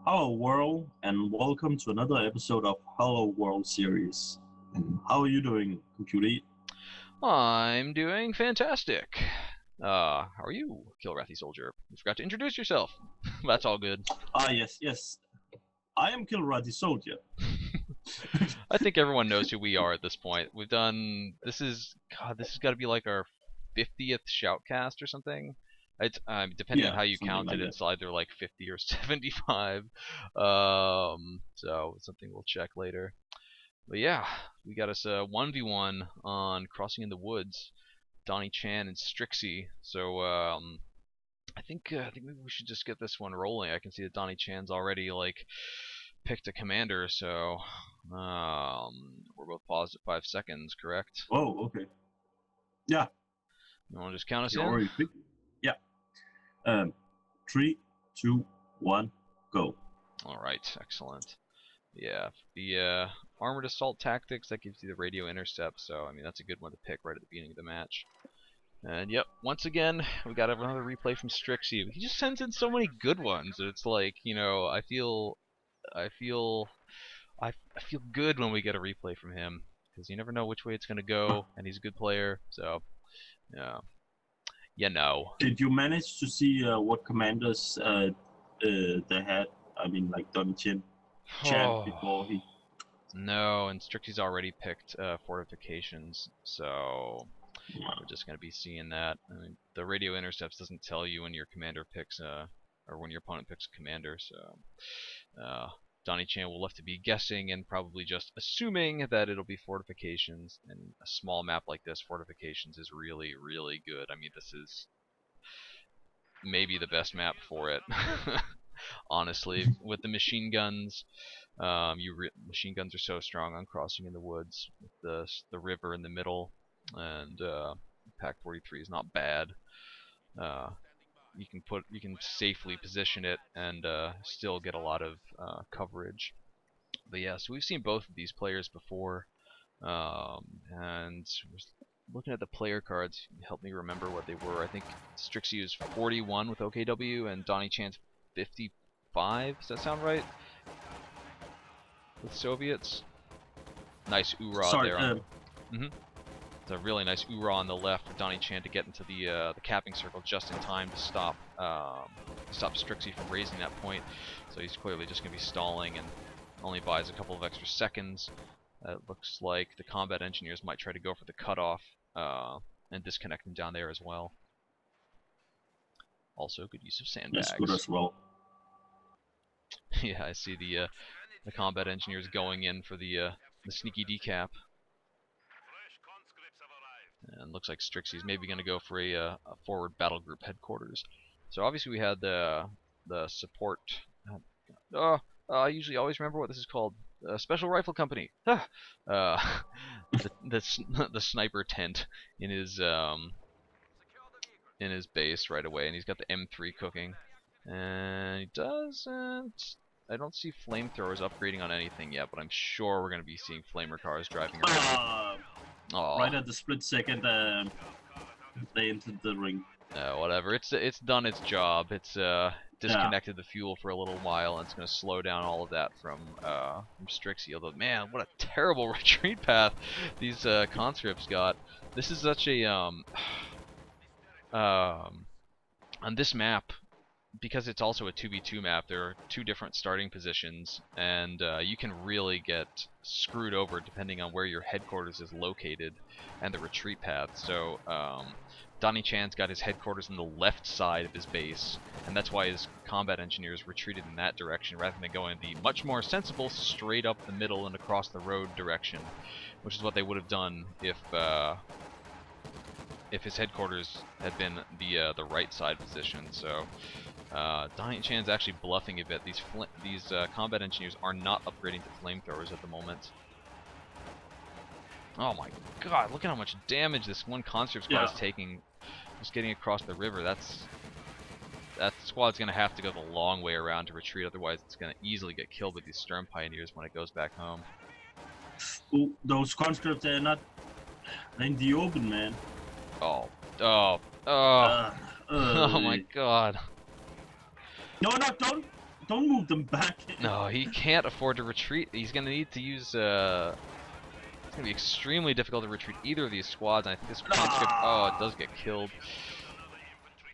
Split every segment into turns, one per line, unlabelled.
Hello world, and welcome to another episode of Hello World series. And how are you doing, ComputerHeat?
I'm doing fantastic. How are you, Kilrathi Soldier? You forgot to introduce yourself. That's all good.
Yes. I am Kilrathi Soldier.
I think everyone knows who we are at this point. We've done this has got to be like our 50th shoutcast or something. It's depending on how you count it, it's either like 50 or 75. So something we'll check later. But yeah, we got us a 1v1 on Crossing in the Woods, DonnieChan and Strixeh. So I think maybe we should just get this one rolling. I can see that DonnieChan's already like picked a commander, so we're both paused at 5 seconds, correct?
Oh, okay. Yeah.
You want to just count us
You
in?
already picked? Yeah. 3, 2, 1, go.
All right, excellent. Yeah, the armored assault tactics, that gives you the radio intercept, so I mean that's a good one to pick right at the beginning of the match. And yep, once again we got another replay from Strixeh. He just sends in so many good ones. It's like, you know, I feel good when we get a replay from him, because you never know which way it's gonna go, and he's a good player. So yeah, you know.
Did you manage to see what commanders they had? I mean, like DonnieChan before he.
No, and Strixeh's already picked fortifications, so we're just going to be seeing that. I mean, the radio intercepts doesn't tell you when your commander picks or when your opponent picks a commander, so DonnieChan will have to be guessing and probably just assuming that it'll be fortifications. And a small map like this, fortifications is really, really good. I mean, this is maybe the best map for it. Honestly, with the machine guns, machine guns are so strong on Crossing in the Woods with the river in the middle, and Pack 43 is not bad. You can safely position it and still get a lot of coverage. But yeah, so we've seen both of these players before, and looking at the player cards, help me remember what they were. I think Strixeh is 41 with OKW and DonnieChan's 55. Does that sound right? With Soviets. Nice oorah there. It's a really nice oorah on the left for DonnieChan to get into the capping circle just in time to stop Strixeh from raising that point. So he's clearly just going to be stalling and only buys a couple of extra seconds. It looks like the combat engineers might try to go for the cutoff and disconnect him down there as well. Also, good use of sandbags.
That's good as well.
Yeah, I see the combat engineers going in for the sneaky decap. And looks like Strixeh's maybe going to go for a forward battle group headquarters. So obviously we had the support. I usually always remember what this is called. Special Rifle Company. The sniper tent in his base right away, and he's got the M3 cooking. And he doesn't. I don't see flamethrowers upgrading on anything yet, but I'm sure we're going to be seeing flamer cars driving around.
Right at the split second, they entered the ring.
Whatever. It's done its job. It's disconnected the fuel for a little while, and it's going to slow down all of that from Strixeh. Although, man, what a terrible retreat path these conscripts got. This is such a on this map, because it's also a 2v2 map, there are two different starting positions, and you can really get screwed over depending on where your headquarters is located and the retreat path. So DonnieChan's got his headquarters on the left side of his base, and that's why his combat engineers retreated in that direction rather than going the much more sensible straight up the middle and across the road direction, which is what they would have done if his headquarters had been the right side position. So DonnieChan's actually bluffing a bit. These combat engineers are not upgrading to flamethrowers at the moment. Oh my god, look at how much damage this one conscript squad is taking just getting across the river. That squad's going to have to go the long way around to retreat, otherwise it's going to easily get killed with these Sturm Pioneers when it goes back home.
Ooh, those conscripts, they're not in the open, man.
Oh my god.
No, don't. don't move them back.
No, he can't afford to retreat. He's gonna need to use. It's gonna be extremely difficult to retreat either of these squads. And I think this conscript. Oh, it does get killed.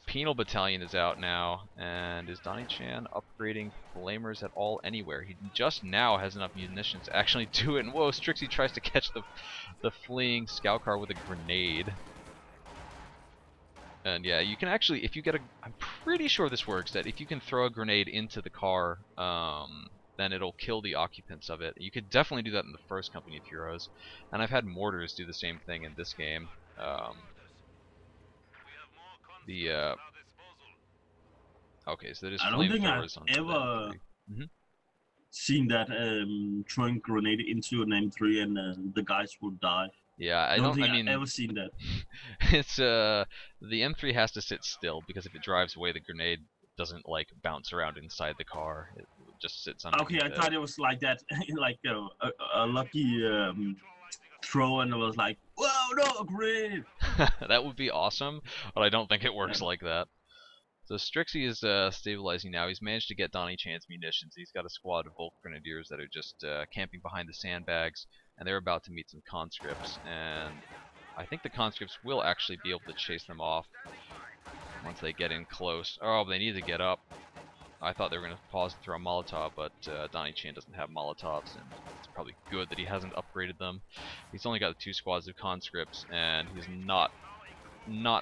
Penal Battalion is out now, and is DonnieChan upgrading flamers at all anywhere? He just now has enough munitions to actually do it. And whoa, Strixeh tries to catch the fleeing scout car with a grenade. And yeah, you can actually, if you get a, I'm pretty sure this works, that if you can throw a grenade into the car, then it'll kill the occupants of it. You could definitely do that in the first Company of Heroes, and I've had mortars do the same thing in this game. Okay, so there's flamethrowers on
ever seen that throwing grenade into an M3 and the guys will die.
Yeah, I
don't think
I mean,
I've ever seen that.
It's the M3 has to sit still, because if it drives away, the grenade doesn't like bounce around inside the car. It just sits on.
Okay, I thought it was like that, like a lucky throw, and it was like, whoa, no, grenade.
That would be awesome, but I don't think it works like that. So Strixeh is stabilizing now. He's managed to get DonnieChan's munitions. He's got a squad of Volk Grenadiers that are just camping behind the sandbags, and they're about to meet some conscripts. And I think the conscripts will actually be able to chase them off once they get in close. Oh, they need to get up. I thought they were going to pause and throw a Molotov, but DonnieChan doesn't have Molotovs, and it's probably good that he hasn't upgraded them. He's only got 2 squads of conscripts, and he's not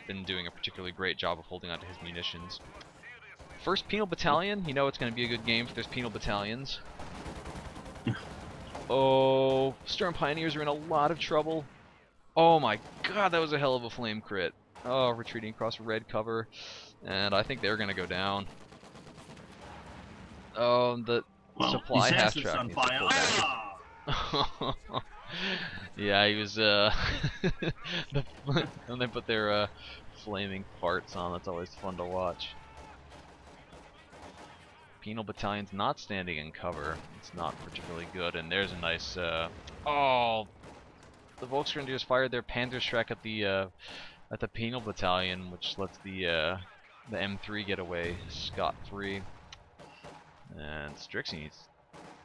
been doing a particularly great job of holding on to his munitions. First Penal Battalion, you know it's going to be a good game if there's Penal Battalions. Oh, Stern Pioneers are in a lot of trouble. Oh my god, that was a hell of a flame crit. Oh, retreating across red cover, and I think they're going to go down. Oh, the supply half track needs to pull back. Yeah, he was, and they put their, flaming farts on. That's always fun to watch. Penal Battalion's not standing in cover. It's not particularly good, and there's a nice, oh! The Volksgrenadiers fired their Panzerschreck at the Penal Battalion, which lets the M3 get away scot-free. And Strixeh needs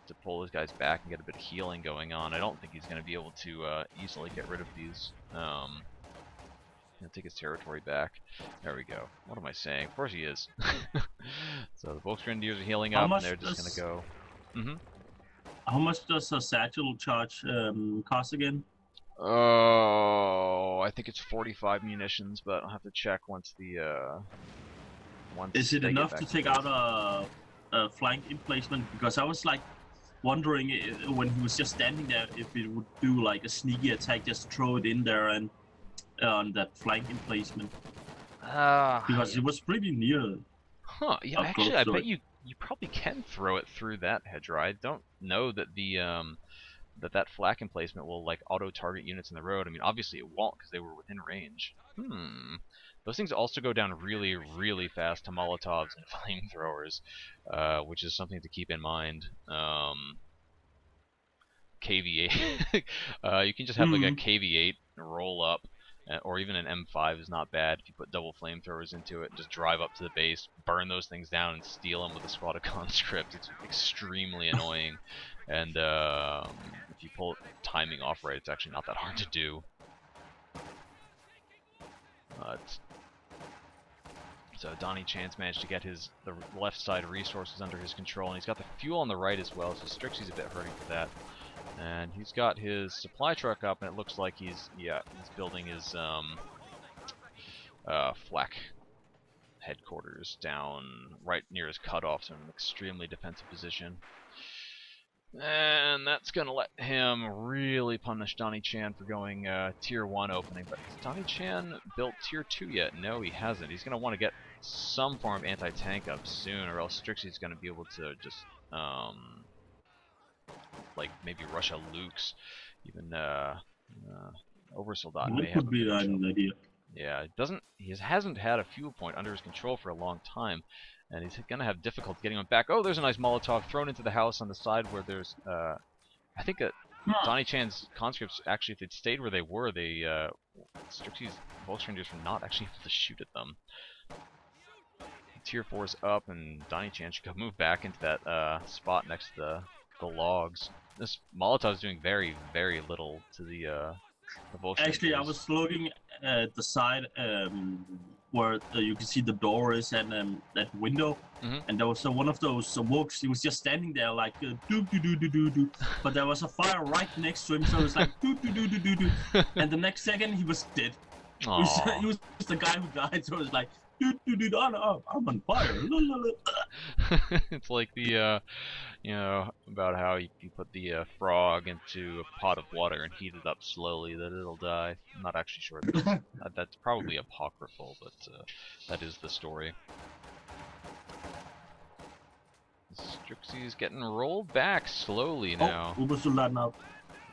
to pull his guys back and get a bit of healing going on. I don't think he's going to be able to easily get rid of these. He'll take his territory back. There we go. What am I saying? Of course he is. So the Volksgrenadiers are healing up, and they're just going to go.
How much does a satchel charge cost again?
Oh, I think it's 45 munitions, but I'll have to check once the.
Is it enough to take out a flank emplacement? Because I was like wondering when he was just standing there if it would do like a sneaky attack, just throw it in there and on that flank emplacement. Because it was pretty near.
Huh? Yeah, actually, I bet you probably can throw it through that hedgerow. I don't know that the that flak emplacement will like auto target units in the road. I mean, obviously it won't because they were within range. Those things also go down really, really fast to Molotovs and flamethrowers, which is something to keep in mind. KV8. You can just have like a KV8 roll up, or even an M5 is not bad if you put double flamethrowers into it and just drive up to the base, burn those things down, and steal them with a squad of conscript. It's extremely annoying, and if you pull timing off right, it's actually not that hard to do. So DonnieChan's managed to get the left side resources under his control, and he's got the fuel on the right as well, so Strixeh's a bit hurting for that. And he's got his supply truck up, and it looks like he's building his flak headquarters down right near his cutoff, so in an extremely defensive position. And that's going to let him really punish DonnieChan for going Tier 1 opening. But has DonnieChan built Tier 2 yet? No, he hasn't. He's going to want to get some form of anti-tank up soon, or else Strixeh's going to be able to just, like, maybe Russia Luke's. Even Oversoldat may have
an idea.
Yeah, he hasn't had a fuel point under his control for a long time. And he's going to have difficulty getting him back. Oh, there's a nice Molotov thrown into the house on the side where there's, I think DonnieChan's conscripts, actually, if they'd stayed where they were, Strixeh's Volksgrenadiers were not actually able to shoot at them. Tier 4's up, and DonnieChan should go move back into that spot next to the logs. This Molotov's doing very, very little to the Volkswagen.
Actually, I was looking at the side where you can see the door is and that window, and there was one of those Wooks. He was just standing there like doo doo doo doo doo doo, but there was a fire right next to him, so it was like doo doo doo doo doo doo, and the next second he was dead. He was the guy who died, so it was like doo doo doo. Oh no, I'm on fire.
It's like the you know, about how you put the frog into a pot of water and heat it up slowly, that it'll die. I'm not actually sure. That's probably apocryphal, but that is the story. Strixeh's getting rolled back slowly now.
Oh,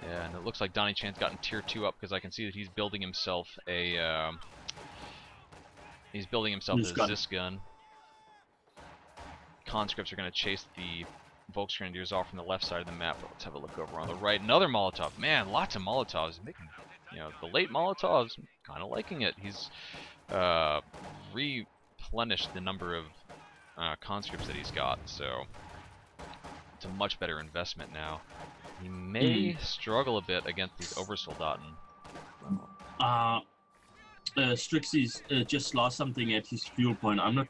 yeah, and it looks like DonnieChan's gotten tier 2 up because I can see that he's building himself a Zis gun. Conscripts are going to chase the Volksgrenadiers off from the left side of the map. But let's have a look over on the right. Another Molotov. Man, lots of Molotovs. Making, you know, the late Molotovs. Kind of liking it. He's replenished the number of conscripts that he's got, so it's a much better investment now. He may struggle a bit against these Oversoldaten.
Strixeh's just lost something at his fuel point. I'm not.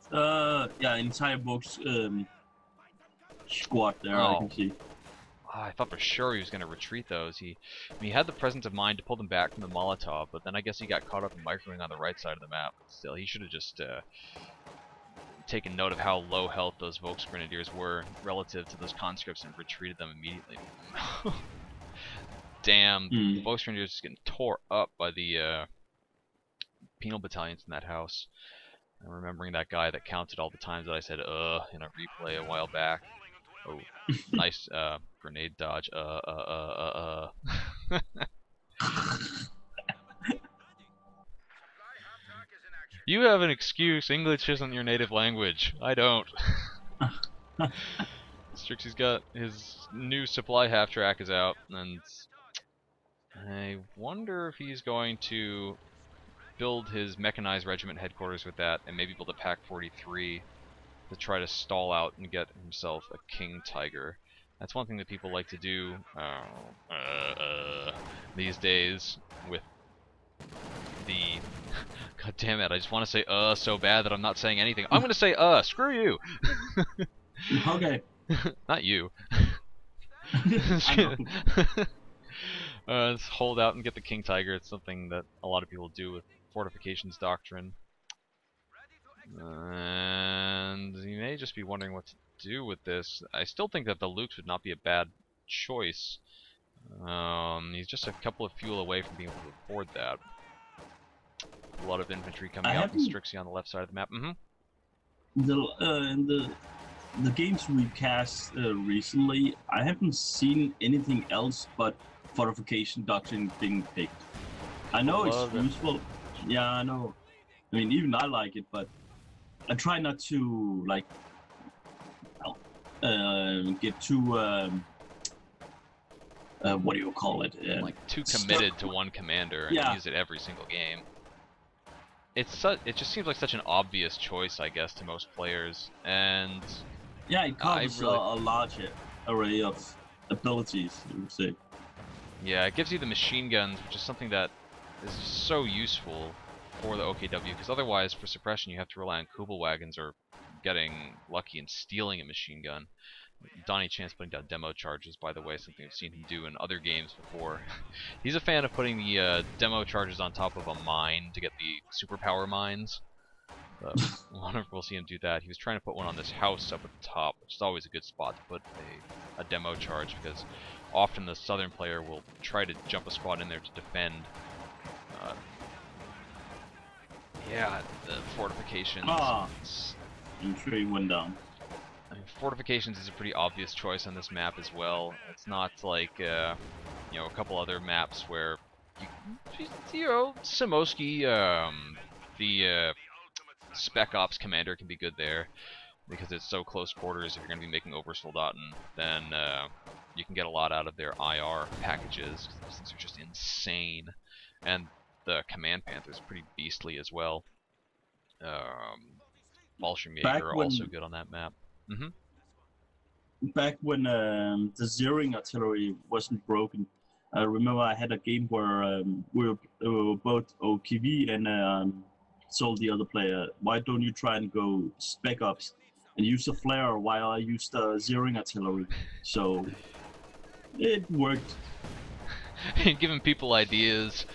Yeah, entire Volks squad there. I can see.
I thought for sure he was going to retreat those. He had the presence of mind to pull them back from the Molotov, but then I guess he got caught up in microing on the right side of the map. Still, he should have just taken note of how low health those Volksgrenadiers were relative to those conscripts and retreated them immediately. Damn, the Volksgrenadiers just getting tore up by the penal battalions in that house. I'm remembering that guy that counted all the times that I said in a replay a while back. Oh, nice grenade dodge. You have an excuse. English isn't your native language. I don't. Strixeh's got his new supply half-track is out, and I wonder if he's going to build his mechanized regiment headquarters with that, and maybe build a Pack 43 to try to stall out and get himself a King Tiger. That's one thing that people like to do these days with the... God damn it, I just want to say so bad that I'm not saying anything. I'm going to say screw you!
Okay.
Not you. Let's hold out and get the King Tiger. It's something that a lot of people do with fortifications doctrine. And you may just be wondering what to do with this. I still think that the Lukes would not be a bad choice. He's just a couple of fuel away from being able to afford that. A lot of infantry coming out from Strixeh on the left side of the map.
The games we cast recently, I haven't seen anything else but fortification doctrine being picked. I know it's useful. Yeah, I know. I mean, even I like it, but I try not to like get too what do you call it?
Like too committed to one commander and use it every single game. It just seems like such an obvious choice, I guess, to most players, and
yeah, it covers really... a large array of abilities, you would say.
Yeah, it gives you the machine guns, which is something that is so useful for the OKW, because otherwise, for suppression, you have to rely on Kubel wagons or getting lucky and stealing a machine gun. DonnieChan's putting down demo charges, by the way, something I've seen him do in other games before. He's a fan of putting the demo charges on top of a mine to get the superpower mines. We'll see him do that. He was trying to put one on this house up at the top, which is always a good spot to put a demo charge, because often the southern player will try to jump a squad in there to defend. Yeah, the fortifications.
I'm sure he went down.
I mean, fortifications is a pretty obvious choice on this map as well. It's not like you know, a couple other maps where you know, Samoski, the Spec Ops commander can be good there because it's so close quarters. If you're going to be making Oversoldaten, then you can get a lot out of their IR packages. Those things are just insane, and the Command Panther is pretty beastly as well. Fallschirmjäger are also good on that map.
Back when the zeroing artillery wasn't broken, I remember I had a game where we were both OKV and told the other player, why don't you try and go spec ops and use a flare while I used the zeroing artillery? So it worked.
Giving people ideas,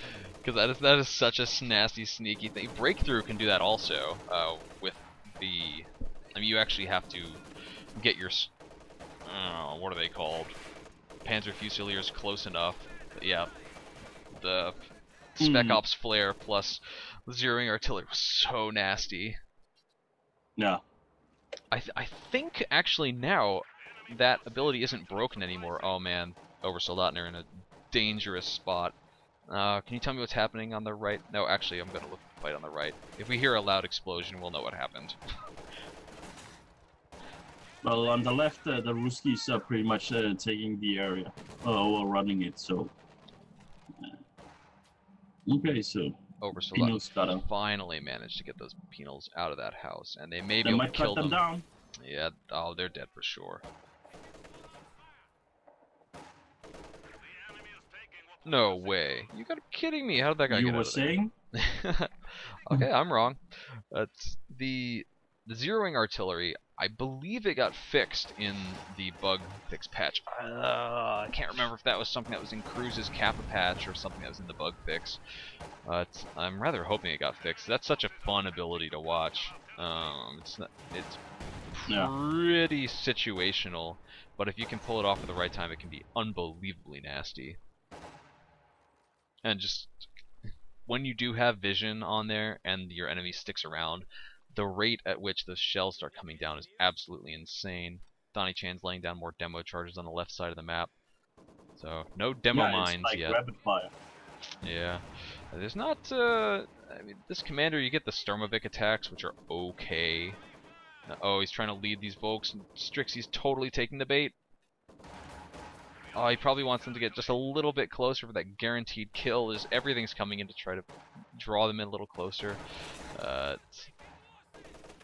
because that is such a nasty, sneaky thing. Breakthrough can do that also. With the, I mean, you actually have to get your, what are they called? Panzer Fusiliers close enough. But yeah, the Spec Ops flare plus zeroing artillery was so nasty.
Yeah.
I think actually now that ability isn't broken anymore. Oh man, Oversoldaten are in a dangerous spot. Can you tell me what's happening on the right? No, actually, I'm gonna look at the fight on the right. If we hear a loud explosion, we'll know what happened.
Well, on the left, the Ruskies are pretty much taking the area, or running it. So, okay, so
Oversoldaten finally managed to get those penals out of that house, and they may be able to kill them.
Down.
Yeah, oh, they're dead for sure. No way! You gotta be kidding me! How did that guy get out of there?
You were saying?
Okay, I'm wrong. The zeroing artillery, I believe it got fixed in the bug fix patch. I can't remember if that was something that was in Cruz's Kappa patch or something that was in the bug fix. I'm rather hoping it got fixed. That's such a fun ability to watch. It's pretty situational, but if you can pull it off at the right time, it can be unbelievably nasty. And just when you do have vision on there and your enemy sticks around, the rate at which the shells start coming down is absolutely insane. DonnieChan's laying down more demo charges on the left side of the map. So, no demo mines
it's like
yet.
Rapid fire.
Yeah. There's not, I mean, this commander, you get the Sturmovik attacks, which are okay. Oh, he's trying to lead these Volks, and Strixeh's totally taking the bait. Oh, he probably wants them to get just a little bit closer for that guaranteed kill. Everything's coming in to try to draw them in a little closer.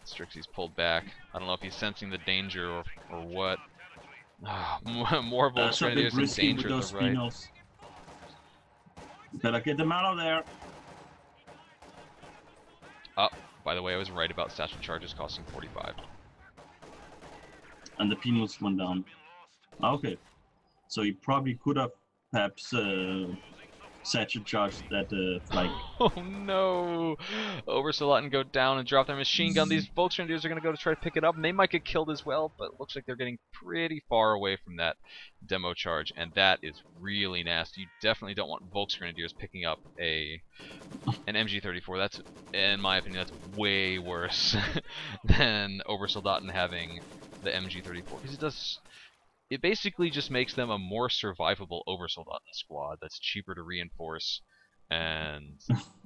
Strixeh's pulled back. I don't know if he's sensing the danger or what. More Volks Grenadiers in danger at the right.
Penals. Better get them out of there.
Oh, by the way, I was right about satchel charges costing 45.
And the penals went down. Okay. So he probably could have perhaps satchel charged that flank.
Oh no! Oversoldaten go down and drop their machine gun. These Volksgrenadiers are going to go to try to pick it up, and they might get killed as well, but it looks like they're getting pretty far away from that demo charge, and that is really nasty. You definitely don't want Volksgrenadiers picking up an MG34. That's, in my opinion, that's way worse than Oversoldaten having the MG34, because it basically just makes them a more survivable Oversoldaten squad that's cheaper to reinforce, and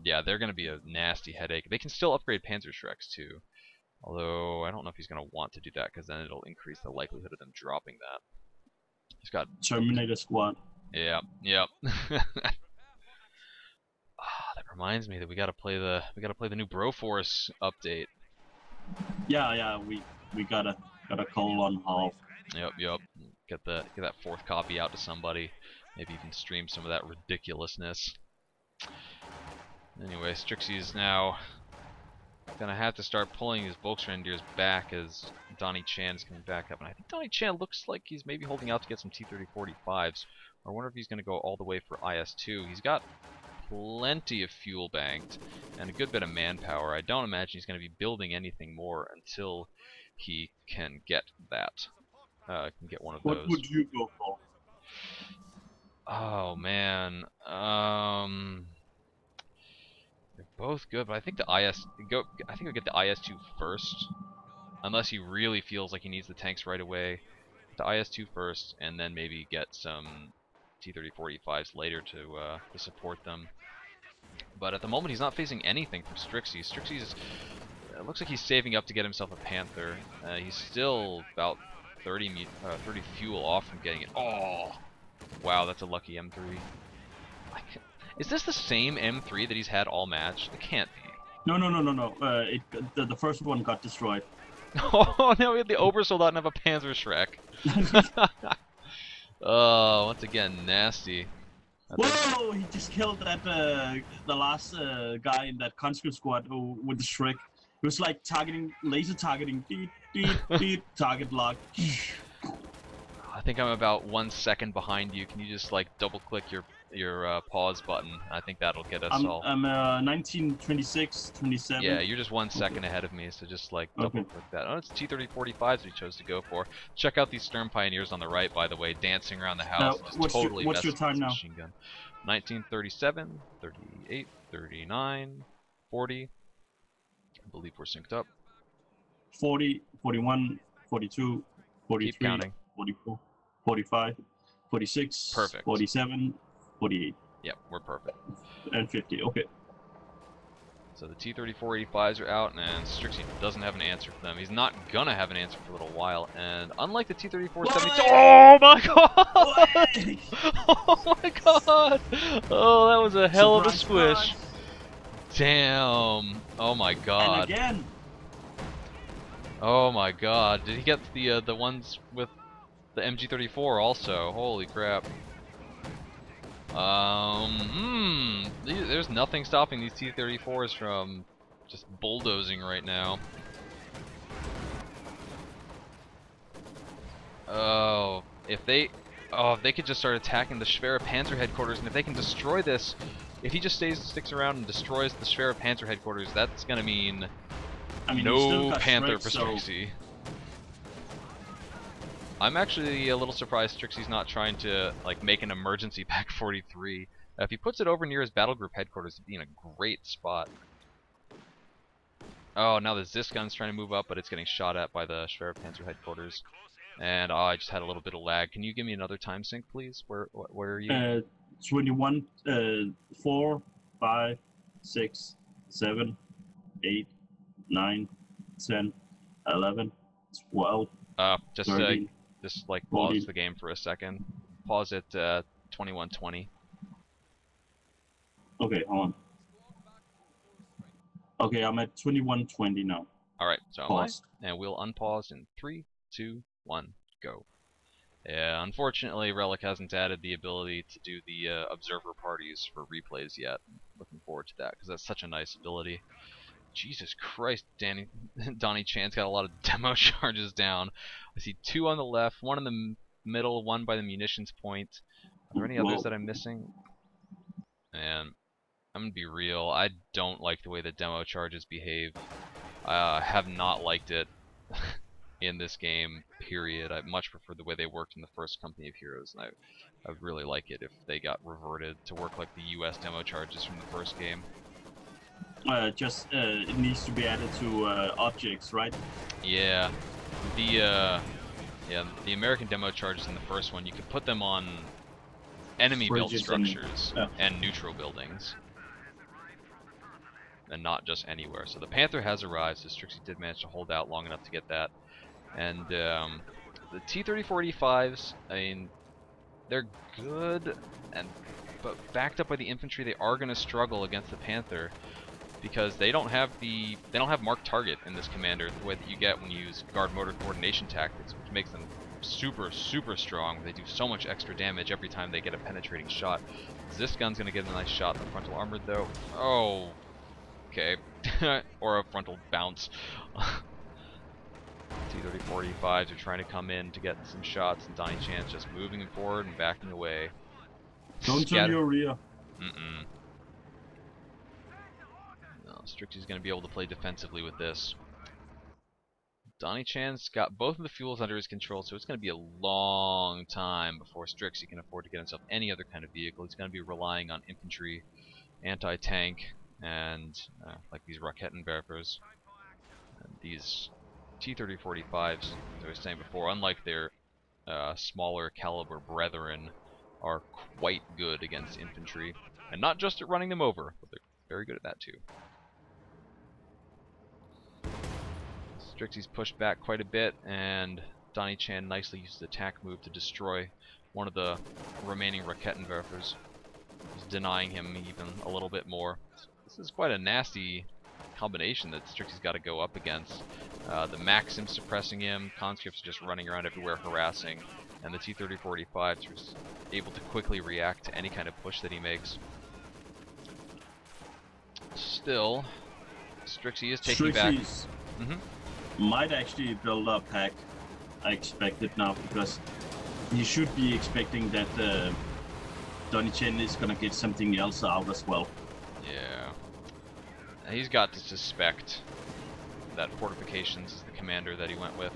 yeah, they're going to be a nasty headache. They can still upgrade Panzerschrecks too, although I don't know if he's going to want to do that, because then it'll increase the likelihood of them dropping that. He's got
Terminator squad.
Yeah, yep. That reminds me that we got to play the new Broforce update.
Yeah, we gotta call on Hall.
Yep. Get that fourth copy out to somebody. Maybe you can stream some of that ridiculousness. Anyway, Strixeh's now gonna have to start pulling his Volksgrenadiers back as DonnieChan is coming back up. And I think DonnieChan looks like he's maybe holding out to get some T-3045s. I wonder if he's gonna go all the way for IS-2. He's got plenty of fuel banked and a good bit of manpower. I don't imagine he's gonna be building anything more until he can get that. Can get one of those.
What would you go for?
Oh man, they're both good, but I think I think I'll get the IS-2 first, unless he really feels like he needs the tanks right away. The IS-2 first, and then maybe get some T-3045s later to support them. But at the moment, he's not facing anything from Strixeh. Strixeh's it looks like he's saving up to get himself a Panther. He's still about 30 fuel off from getting it. Oh, wow, that's a lucky M3. Is this the same M3 that he's had all match? It can't be.
No. The first one got destroyed.
Oh, now we have the Obersoldat and have a Panzerschreck. Oh, once again, nasty.
Whoa! He just killed that the last guy in that conscript squad with the Shrek. It was like laser targeting, target lock.
I think I'm about 1 second behind you. Can you just like double click your pause button? I think that'll get us all.
I'm 1926, 27.
Yeah, you're just 1 second ahead of me, so just like double click that. Oh, it's T-3045s we chose to go for. Check out these Stern Pioneers on the right, by the way, dancing around the house.
What's your time now?
Machine gun. 1937, 38, 39, 40. I believe we're synced up.
40, 41, 42, 43,
Keep counting.
44, 45, 46,
perfect.
47, 48.
Yep, we're perfect.
And 50, okay.
So the T-3485s are out, and Strixeh doesn't have an answer for them. He's not gonna have an answer for a little while, and unlike the T-3472... Oh my god! Oh my god! Oh, that was a hell of a squish. Damn! Oh my god!
And again!
Oh my god! Did he get the ones with the MG34 also? Holy crap! There's nothing stopping these T-34s from just bulldozing right now. Oh, if they could just start attacking the Schwerer Panzer headquarters, and if they can destroy this, if he just sticks around and destroys the Schwerer Panzer headquarters, that's gonna mean, no Panther for Strixeh. I'm actually a little surprised Strixeh's not trying to like make an emergency Pack 43. If he puts it over near his battle group headquarters, it'd be in a great spot. Oh, now the Zis gun's trying to move up, but it's getting shot at by the Schwerer Panzer headquarters. And I just had a little bit of lag. Can you give me another time sync, please? Where are you?
21, 4, 5, 6, 7, 8, 9, 10, 11, 12.
Just
13,
just like
14.
pause the game for a second. Pause at 21:20.
Okay, hold on. Okay, I'm at 21:20 now.
Alright, so
Pause.
And we'll unpause in 3, 2, 1, go. Yeah, unfortunately, Relic hasn't added the ability to do the observer parties for replays yet. Looking forward to that, because that's such a nice ability. Jesus Christ, DonnieChan's got a lot of demo charges down. I see 2 on the left, 1 in the middle, 1 by the munitions point. Are there any others that I'm missing? And I'm gonna be real, I don't like the way the demo charges behave. I have not liked it in this game, period. I much prefer the way they worked in the first Company of Heroes, and I would really like it if they got reverted to work like the US demo charges from the first game.
It needs to be added to objects, right?
Yeah, the American demo charges in the first one, you could put them on enemy-built structures and neutral buildings, and not just anywhere. So the Panther has arrived, so Strixeh did manage to hold out long enough to get that. And the T-3485s, I mean, they're good, but backed up by the infantry, they are going to struggle against the Panther, because they don't have marked target in this commander the way that you get when you use guard motor coordination tactics, which makes them super strong. They do so much extra damage every time they get a penetrating shot. This gun's gonna get a nice shot in the frontal armored though. Oh, okay, or a frontal bounce. T-3045s are trying to come in to get some shots, and DonnieChan's just moving forward and backing away.
Don't turn your rear.
Strixeh's going to be able to play defensively with this. DonnieChan's got both of the fuels under his control, so it's going to be a long time before Strixeh can afford to get himself any other kind of vehicle. He's going to be relying on infantry, anti-tank, and like these Raketenwerfers. And these T-3045s, as I was saying before, unlike their smaller caliber brethren, are quite good against infantry. And not just at running them over, but they're very good at that too. Strixeh's pushed back quite a bit, and DonnieChan nicely uses the attack move to destroy one of the remaining Raketenwerfers. He's denying him even a little bit more. This is quite a nasty combination that Strixey's got to go up against. The Maxim suppressing him, conscripts just running around everywhere harassing, and the T-3485 is able to quickly react to any kind of push that he makes. Still, Strixeh is taking back.
Might actually build a pack. I expect it now, because he should be expecting that DonnieChan is gonna get something else out as well.
Yeah. He's got to suspect that fortifications is the commander that he went with.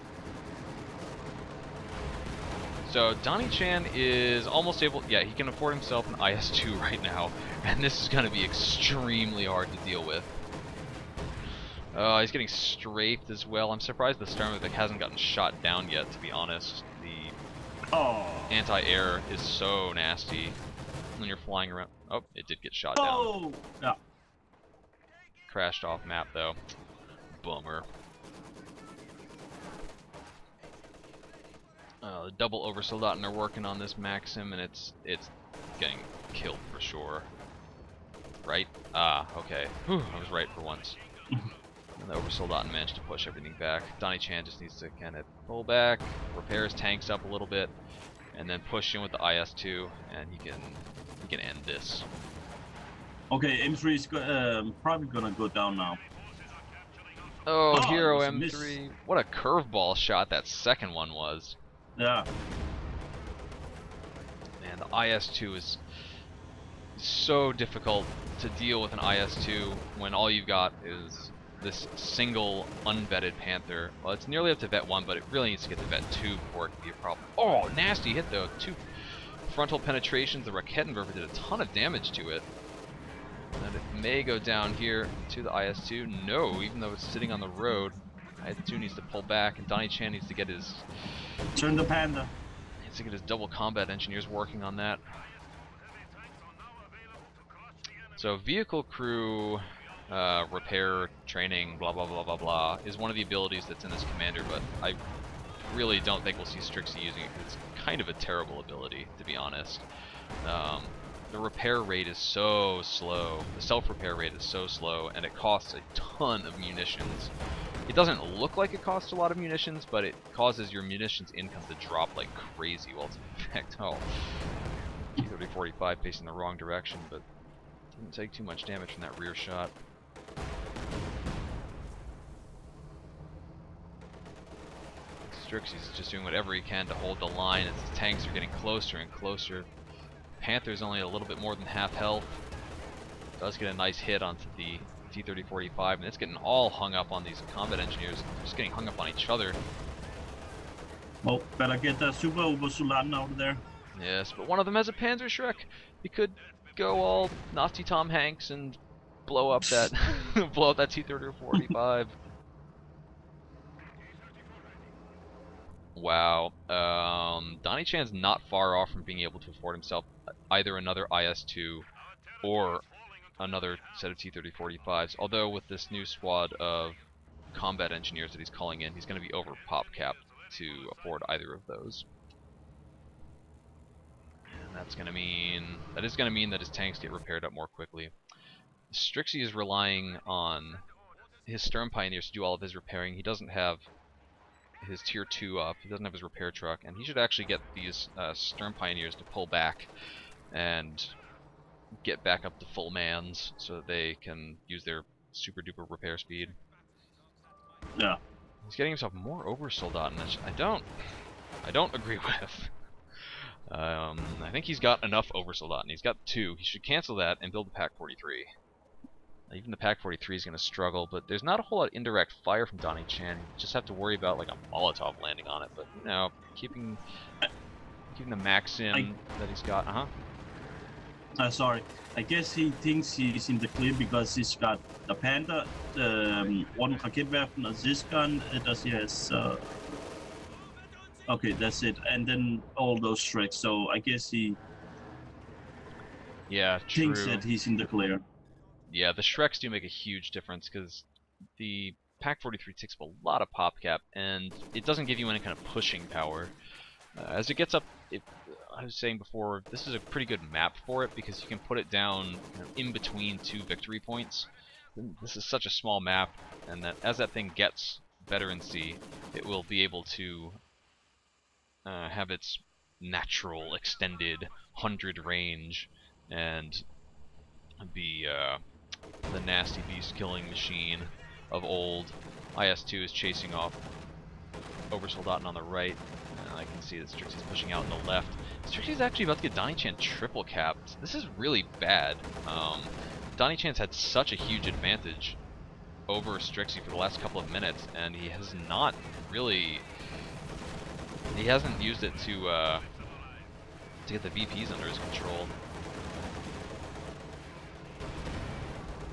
So DonnieChan is almost able, yeah, he can afford himself an IS-2 right now, and this is going to be extremely hard to deal with. He's getting strafed as well. I'm surprised the Stormovic hasn't gotten shot down yet, to be honest. The anti-air is so nasty when you're flying around. Oh, it did get shot down.
Yeah.
Crashed off map though. Bummer. The double Oversoldaten are working on this Maxim, and it's getting killed for sure. Right? Ah, okay. Whew, I was right for once. And the Oversoldaten managed to push everything back. DonnieChan just needs to kind of pull back, repair his tanks up a little bit, and then push in with the IS-2, and he can end this.
Okay, M3 is probably gonna go down now.
Oh, Hero M3. What a curveball shot that second one was.
Yeah.
Man, the IS-2 is so difficult to deal with an IS-2 when all you've got is this single unvetted Panther. Well, it's nearly up to vet 1, but it really needs to get to vet 2 before it can be a problem. Oh, nasty hit though. 2 frontal penetrations. The Raketenwerfer did a ton of damage to it. And it may go down here to the IS-2. No, even though it's sitting on the road, IS-2 needs to pull back, and DonnieChan needs to get his...
Turn the Panda.
Needs to get his double combat engineers working on that. So vehicle crew, repair, training, blah blah blah blah blah, is one of the abilities that's in this commander, but I really don't think we'll see Strixeh using it, because it's kind of a terrible ability, to be honest. The repair rate is so slow, the self-repair rate is so slow, and it costs a ton of munitions. It doesn't look like it costs a lot of munitions, but it causes your munitions income to drop like crazy while it's in effect. Oh, T-3045 facing the wrong direction, but didn't take too much damage from that rear shot. Strixeh is just doing whatever he can to hold the line as the tanks are getting closer and closer. Panther's only a little bit more than half health. Does get a nice hit onto the T-3045, and it's getting all hung up on these combat engineers. Just getting hung up on each other.
Well, better get the Super Oversoldaten out of there.
Yes, but one of them has a Panzerschreck. He could go all Nazi Tom Hanks and blow up that blow up that T-3045. Wow. DonnieChan's not far off from being able to afford himself either another IS-2 or another set of T-3045s, although with this new squad of combat engineers that he's calling in, he's going to be over pop cap to afford either of those. And that is going to mean that his tanks get repaired up more quickly. Strixeh is relying on his Sturm Pioneers to do all of his repairing. He doesn't have his tier 2 up, he doesn't have his repair truck, and he should actually get these Sturm Pioneers to pull back and get back up to full mans so that they can use their super duper repair speed.
Yeah.
He's getting himself more Oversoldaten, which I don't agree with. I think he's got enough Oversoldaten. He's got 2. He should cancel that and build the Pack 43. Even the Pack 43 is going to struggle, but there's not a whole lot of indirect fire from DonnieChan. You just have to worry about like a Molotov landing on it. But you know, keeping the Maxim that he's got.
Sorry. I guess he thinks he's in the clear because he's got the Panther, one Raketwerfen, a Ziskan, does he has... okay, that's it. And then all those Strixes, so I guess he thinks that he's in the clear.
Yeah, the Shreks do make a huge difference because the Pack 43 takes up a lot of pop cap, and it doesn't give you any kind of pushing power. As it gets up, I was saying before, this is a pretty good map for it because you can put it down in between 2 victory points. this is such a small map, and that as that thing gets veterancy, it will be able to have its natural extended 100 range and be the nasty beast killing machine of old. IS-2 is chasing off Obersoldaten on the right. I can see that Strixeh's pushing out on the left. Strixeh's actually about to get DonnieChan triple capped. This is really bad. DonnieChan's had such a huge advantage over Strixeh for the last couple of minutes, and he has not really... He hasn't used it to get the VPs under his control.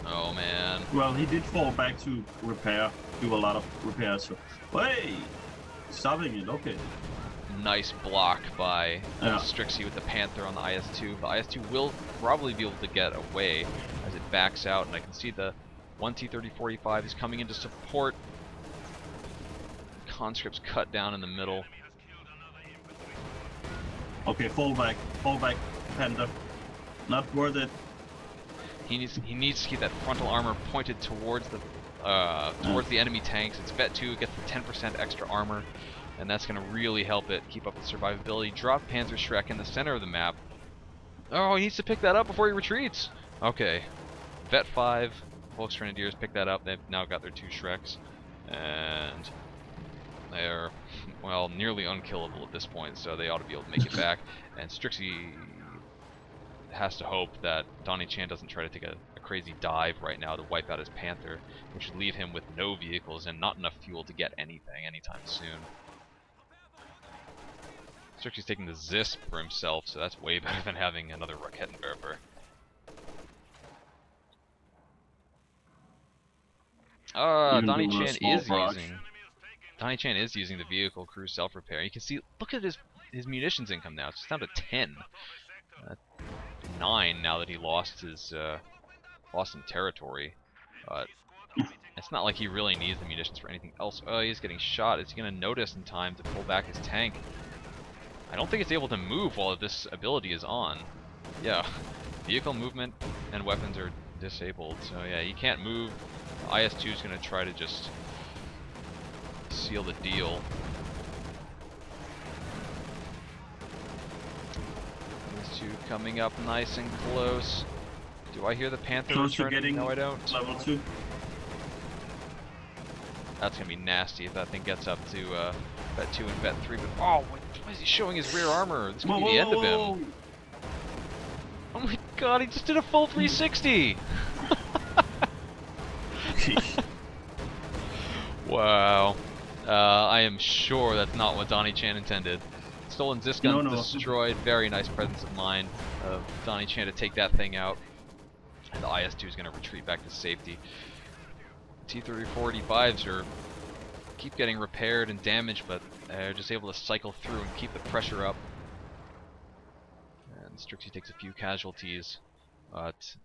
Oh man.
Well, he did fall back to repair, do a lot of repairs. So, hey, stopping it. Okay.
Nice block by Strixeh with the Panther on the IS-2. The IS-2 will probably be able to get away as it backs out, and I can see the 1T-3045 is coming in to support. Conscript's cut down in the middle.
Okay, fall back, Panther. Not worth it.
He needs to keep that frontal armor pointed towards the enemy tanks. It's Vet 2 gets the 10% extra armor, and that's going to really help it keep up the survivability. Drop Panzer Schreck in the center of the map. Oh, he needs to pick that up before he retreats. Okay, Vet 5, Volksgrenadiers pick that up. They've now got their 2 Schrecks, and they're, well, nearly unkillable at this point, so they ought to be able to make it back. And Strixeh has to hope that DonnieChan doesn't try to take a crazy dive right now to wipe out his Panther, which would leave him with no vehicles and not enough fuel to get anything anytime soon. Strixeh's taking the Zisp for himself, so that's way better than having another Raketenwerfer. DonnieChan is using the vehicle crew self-repair. You can see, look at his munitions income now. It's down to 10. 9 now that he lost his lost some territory. But it's not like he really needs the munitions for anything else. Oh, he's getting shot. Is he going to notice in time to pull back his tank? I don't think it's able to move while this ability is on. Yeah, vehicle movement and weapons are disabled. So yeah, he can't move. IS-2 is going to try to just seal the deal. These 2 coming up nice and close. Do I hear the Panther returning? No, I don't.
Level 2.
That's gonna be nasty if that thing gets up to Vet 2 and Vet 3. But oh, why is he showing his rear armor? This could be the end of him. Oh my god, he just did a full 360! Wow. I am sure that's not what DonnieChan intended. Stolen Zisgun destroyed. Very nice presence of mind of DonnieChan to take that thing out. And the IS-2 is going to retreat back to safety. T-3045s keep getting repaired and damaged, but they're just able to cycle through and keep the pressure up. And Strixeh takes a few casualties, but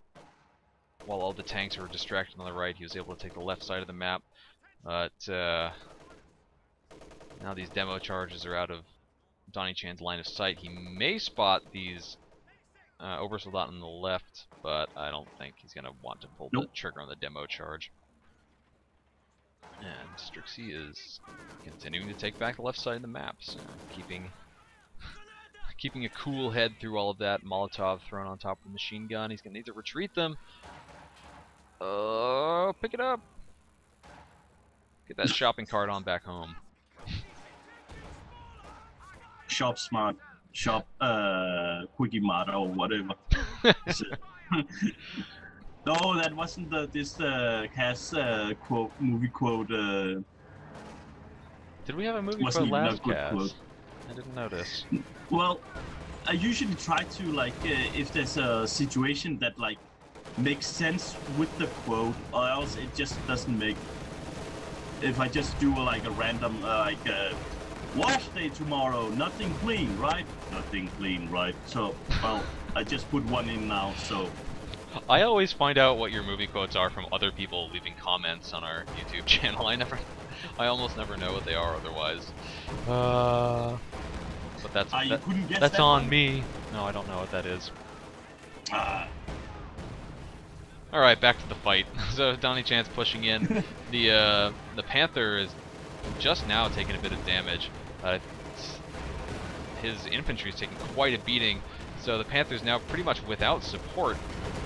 while all the tanks were distracted on the right, he was able to take the left side of the map. But now these demo charges are out of DonnieChan's line of sight. He may spot these Obersoldaten on the left, but I don't think he's going to want to pull the trigger on the demo charge. And Strixeh is continuing to take back the left side of the map, so keeping a cool head through all of that. Molotov thrown on top of the machine gun. He's going to need to retreat them. Pick it up. Get that shopping cart on back home.
Shop smart. Shop Quickie Mart or whatever. No, that wasn't this Cass quote, movie quote.
Did we have a movie quote last Cass? I didn't notice.
Well, I usually try to, like, if there's a situation that, like, makes sense with the quote, or else it just doesn't make. If I just do like a random, wash day tomorrow, nothing clean, right? Nothing clean, right? So, well, I just put one in now, so.
I always find out what your movie quotes are from other people leaving comments on our YouTube channel. I almost never know what they are otherwise. But that's on me. No, I don't know what that is. Alright, back to the fight. So DonnieChan's pushing in. The Panther is just now taking a bit of damage. His infantry is taking quite a beating, so the Panther's now pretty much without support,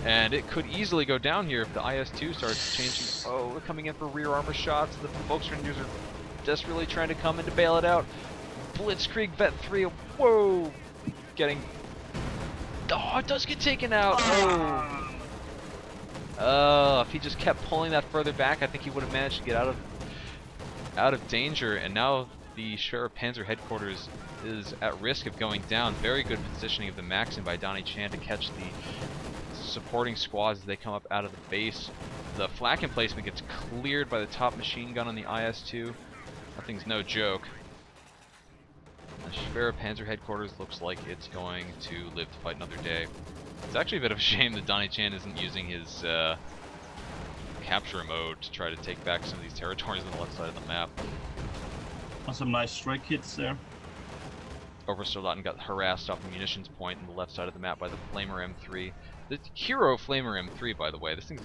and it could easily go down here if the IS-2 starts changing. Oh, we're coming in for rear armor shots. The Volksrangers are desperately trying to come in to bail it out. Blitzkrieg Vet 3, whoa! Getting... Oh, it does get taken out! Oh! If he just kept pulling that further back, I think he would have managed to get out of danger, and now the Schwerer Panzer headquarters is at risk of going down. Very good positioning of the Maxim by DonnieChan to catch the supporting squads as they come up out of the base. The flak emplacement gets cleared by the top machine gun on the IS-2. Nothing's no joke. The Schwerer Panzer headquarters looks like it's going to live to fight another day. It's actually a bit of a shame that DonnieChan isn't using his capture mode to try to take back some of these territories on the left side of the map.
Some nice strike hits there.
Obersoldaten got harassed off the munitions point on the left side of the map by the Flamer M3. The hero Flamer M3, by the way. This thing's...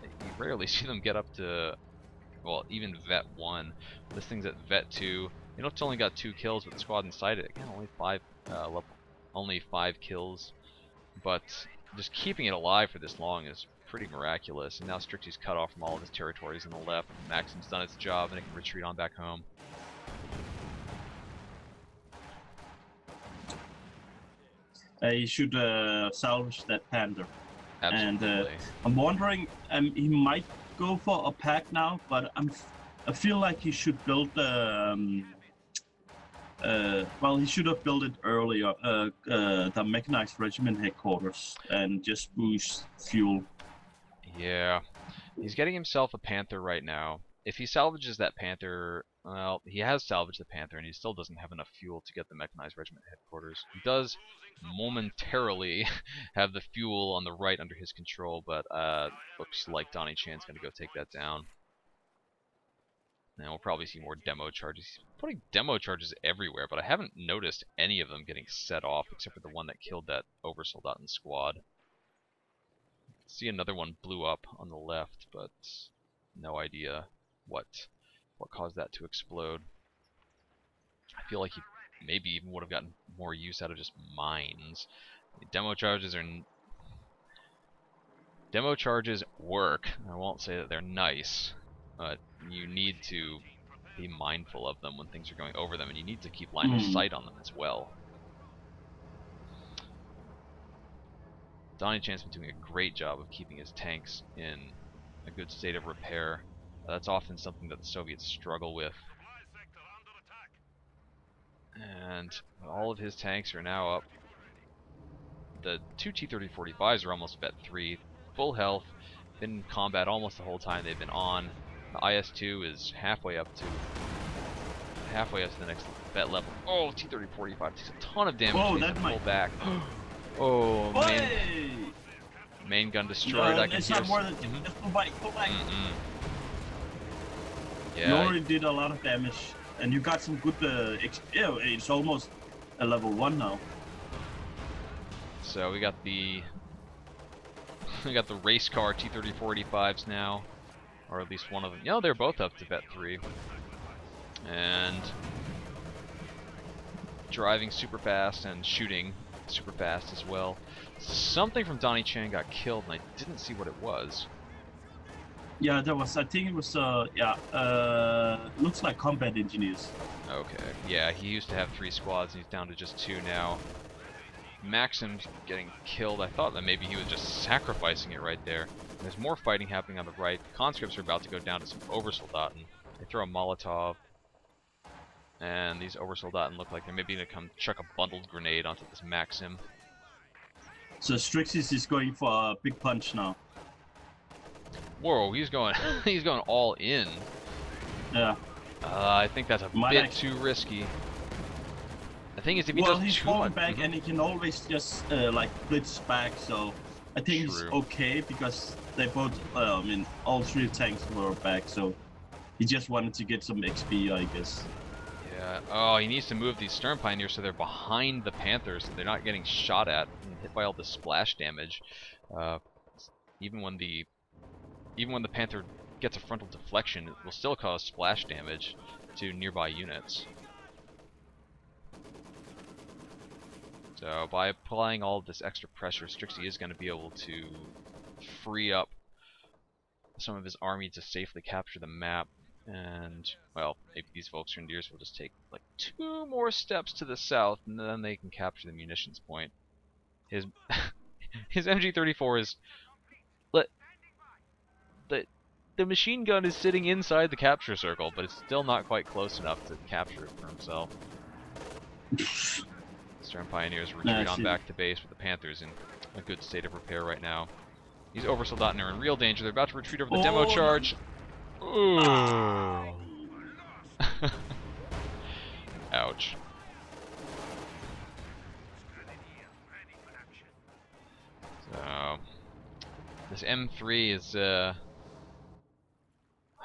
You rarely see them get up to... Well, even Vet 1. This thing's at Vet 2. You know, it's only got 2 kills with the squad inside it. Again, only 5 kills. But just keeping it alive for this long is pretty miraculous. And now Strixeh's cut off from all of his territories on the left. Maxim's done its job and it can retreat on back home.
He should salvage that Panther.
Absolutely.
And I'm wondering, he might go for a pack now, but I feel like he should build well, he should have built it earlier, the mechanized regiment headquarters, and just boost fuel.
Yeah, he's getting himself a Panther right now. If he salvages that Panther, well, he has salvaged the Panther, and he still doesn't have enough fuel to get the mechanized regiment headquarters. He does momentarily have the fuel on the right under his control, but looks like DonnieChan's going to go take that down. And we'll probably see more demo charges. He's putting demo charges everywhere, but I haven't noticed any of them getting set off, except for the one that killed that Obersoldaten squad. See, another one blew up on the left, but no idea what caused that to explode. I feel like he maybe even would have gotten more use out of just mines. Demo charges work. I won't say that they're nice, but you need to be mindful of them when things are going over them, and you need to keep line of sight on them as well. DonnieChan's been doing a great job of keeping his tanks in a good state of repair. That's often something that the Soviets struggle with. And all of his tanks are now up. The 2 T-30-45s are almost Vet 3, full health, been in combat almost the whole time they've been on. The IS-2 is halfway up to the next vet level. Oh, T-30-45 takes a ton of damage.
Whoa,
that might pull back. Oh, main gun destroyed. I can
it's
hear.
Not more than just pull back.
Yeah.
You already did a lot of damage, and you got some good. It's almost a level 1 now.
So we got the race car T-30-45s now, or at least one of them. No, they're both up to Vet 3, and driving super fast and shooting super fast as well. Something from DonnieChan got killed, and I didn't see what it was.
Yeah, there was. I think it was. Looks like combat engineers.
Okay. Yeah, he used to have 3 squads, and he's down to just 2 now. Maxim's getting killed. I thought that maybe he was just sacrificing it right there. There's more fighting happening on the right. Conscripts are about to go down to some Obersoldaten. They throw a Molotov, and these Obersoldaten look like they're maybe going to come chuck a bundled grenade onto this Maxim.
So Strixeh is going for a big punch now.
Whoa, he's going he's going all in.
Yeah.
I think that's a bit too risky. The thing is, if he does
he's
too
falling
much,
back, and he can always just like blitz back. So I think it's okay because they both, I mean, all 3 tanks were back. So he just wanted to get some XP, I guess.
Yeah. Oh, he needs to move these Stern Pioneers so they're behind the Panthers, so they're not getting shot at and hit by all the splash damage. Even when the even when the Panther gets a frontal deflection, it will still cause splash damage to nearby units. So by applying all of this extra pressure, Strixeh is going to be able to free up some of his army to safely capture the map. And, well, maybe these Volksgrenadiers will just take like 2 more steps to the south, and then they can capture the munitions point. His his MG34 is... The machine gun is sitting inside the capture circle, but it's still not quite close enough to capture it for himself. Stern Pioneers retreat on back to base with the Panthers in a good state of repair right now. These Oversoldaten are in real danger. They're about to retreat over the demo charge. Ooh. Ouch. So this M3 is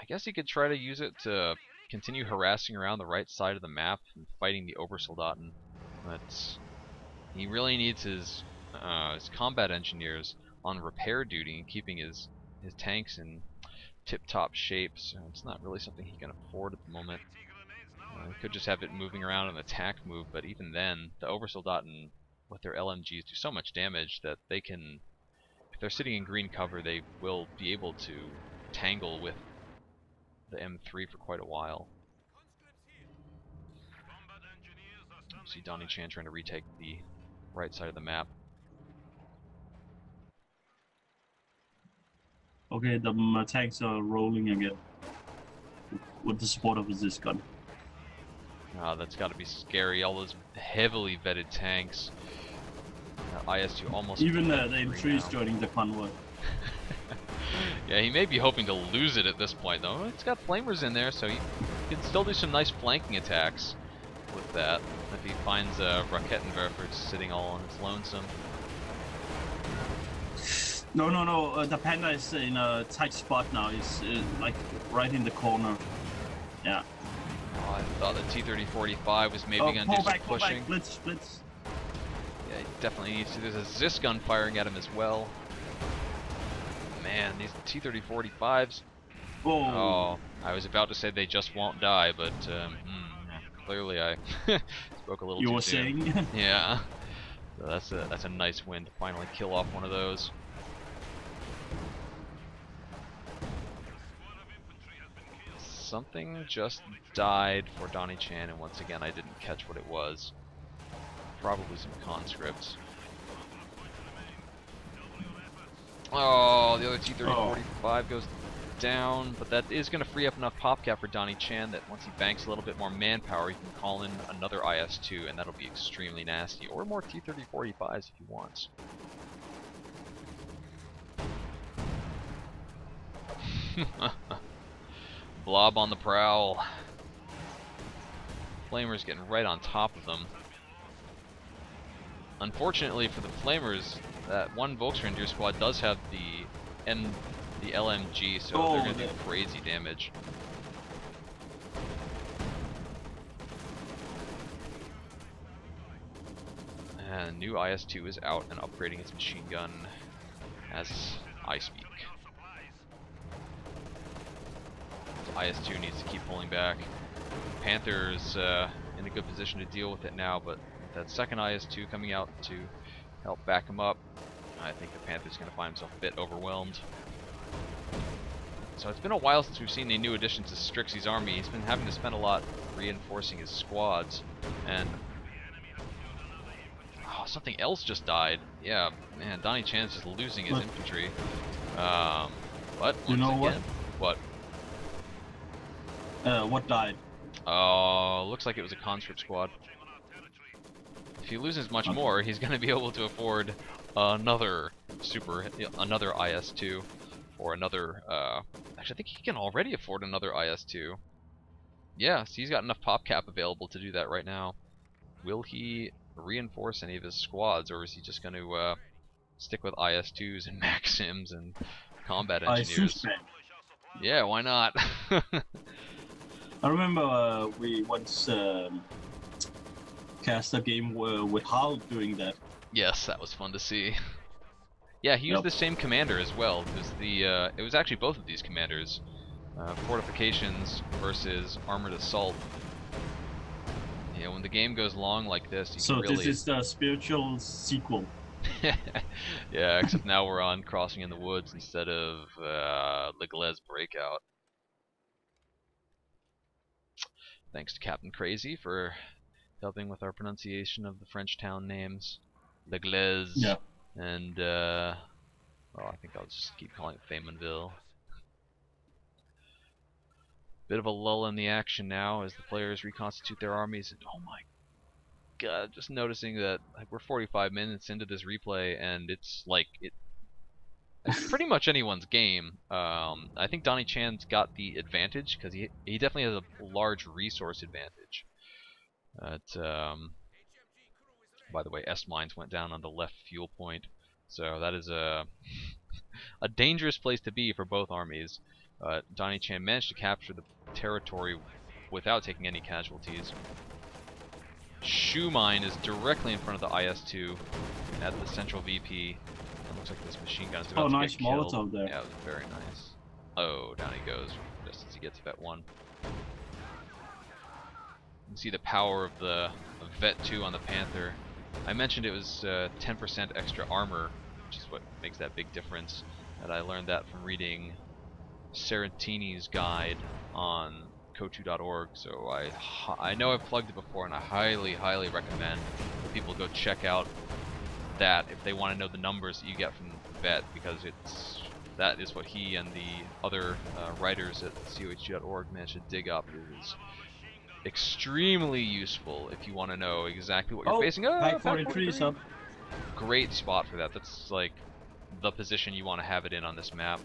I guess he could try to use it to continue harassing around the right side of the map and fighting the Obersoldaten, but he really needs his combat engineers on repair duty and keeping his tanks in tip-top shape, so it's not really something he can afford at the moment. He could just have it moving around an attack move, but even then, the Obersoldaten with their LMGs do so much damage that they can, if they're sitting in green cover, they will be able to tangle with the M3 for quite a while. See DonnieChan trying to retake the right side of the map.
Okay, the tanks are rolling again with the support of this gun.
That's got to be scary. All those heavily vetted tanks. IS-2 almost...
Even the M3 is joining the convoy.
Yeah, he may be hoping to lose it at this point, though. It's got flamers in there, so he can still do some nice flanking attacks with that. If he finds Raketenwerfer sitting all on his lonesome.
No. The Panda is in a tight spot now. He's like right in the corner. Yeah.
Oh, I thought the T-30-45 was maybe going to do some pushing.
Blitz.
Yeah, he definitely needs to. There's a Zis gun firing at him as well. Man, these T-30-45s. Oh, I was about to say they just won't die, but clearly I spoke a little too soon.
You were saying?
Yeah. So that's a nice win to finally kill off one of those. Something just died for DonnieChan, and once again I didn't catch what it was. Probably some conscripts. Oh, the other T-30-45 goes down, but that is going to free up enough pop cap for DonnieChan that once he banks a little bit more manpower, he can call in another IS-2, and that'll be extremely nasty. Or more T-30-45s if he wants. Blob on the prowl. Flamers getting right on top of them. Unfortunately for the Flamers, that one Volksgrenadier squad does have the LMG, so they're going to do crazy damage. And new IS-2 is out and upgrading its machine gun as I speak. So IS-2 needs to keep pulling back. Panther's in a good position to deal with it now, but that second IS-2 coming out to help back him up, I think the Panther's going to find himself a bit overwhelmed. So it's been a while since we've seen the new additions to Strixeh's army. He's been having to spend a lot reinforcing his squads, and something else just died. Yeah, man, DonnieChan's just losing his infantry. But
you know
what?
What died?
Oh, looks like it was a conscript squad. If he loses much more, he's going to be able to afford another IS-2, or another. Actually, I think he can already afford another IS-2. Yeah, so he's got enough pop cap available to do that right now. Will he reinforce any of his squads, or is he just going to stick with IS-2s and Maxims and combat engineers? Yeah, why not?
I remember we once cast a game with Hal doing that.
Yes, that was fun to see. Yeah, he used the same commander as well. It was actually both of these commanders. Fortifications versus armored assault. You know, when the game goes long like this, you can really...
So this is the spiritual sequel.
Yeah, except now we're on Crossing in the Woods instead of Legles Breakout. Thanks to Captain Crazy for helping with our pronunciation of the French town names. Legles.
Yeah.
And, well, I think I'll just keep calling it Faymonville. Bit of a lull in the action now as the players reconstitute their armies. And oh my god, just noticing that like, we're 45 minutes into this replay and it's like it's pretty much anyone's game. I think DonnieChan's got the advantage because he definitely has a large resource advantage. By the way, S-mines went down on the left fuel point, so that is a dangerous place to be for both armies. DonnieChan managed to capture the territory without taking any casualties. Shoe mine is directly in front of the IS-2 at the central VP. It looks like this machine gun is about to get killed.
Molotov there.
Yeah, it was very nice. Oh, down he goes just as he gets Vet 1. You can see the power of the Vet 2 on the Panther. I mentioned it was 10% extra armor, which is what makes that big difference. And I learned that from reading Serentini's guide on COH2.org, so I know I've plugged it before, and I highly recommend that people go check out that if they want to know the numbers that you get from Vet, because that is what he and the other writers at COH2.org managed to dig up. It is extremely useful if you want to know exactly what you're facing. Oh,
Pack 43 is up.
Great spot for that. That's like the position you want to have it in on this map.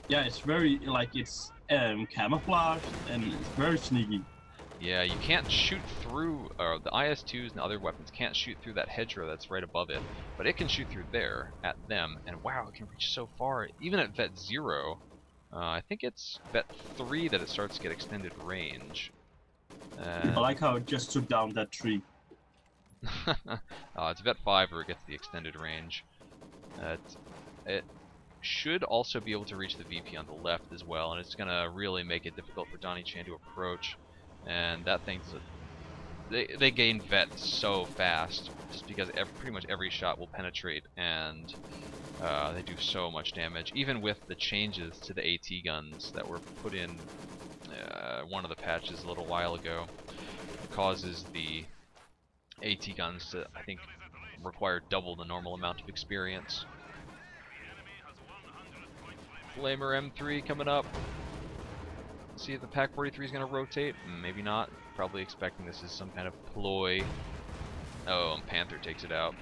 Yeah, it's very like it's camouflaged and it's very sneaky.
Yeah, you can't shoot through, the IS-2s and other weapons can't shoot through that hedgerow that's right above it, but it can shoot through there at them, and wow, it can reach so far. Even at Vet 0, I think it's Vet 3 that it starts to get extended range.
I like how it just took down that tree.
It's Vet 5 where it gets the extended range. It should also be able to reach the VP on the left as well, and it's going to really make it difficult for DonnieChan to approach. And that thing's they gain Vet so fast, just because pretty much every shot will penetrate, and they do so much damage. Even with the changes to the AT guns that were put in one of the patches a little while ago, it causes the AT guns to, I think, require double the normal amount of experience. Flamer M3 coming up. See if the Pack 43 is going to rotate. Maybe not. Probably expecting this is some kind of ploy. Oh, and Panther takes it out.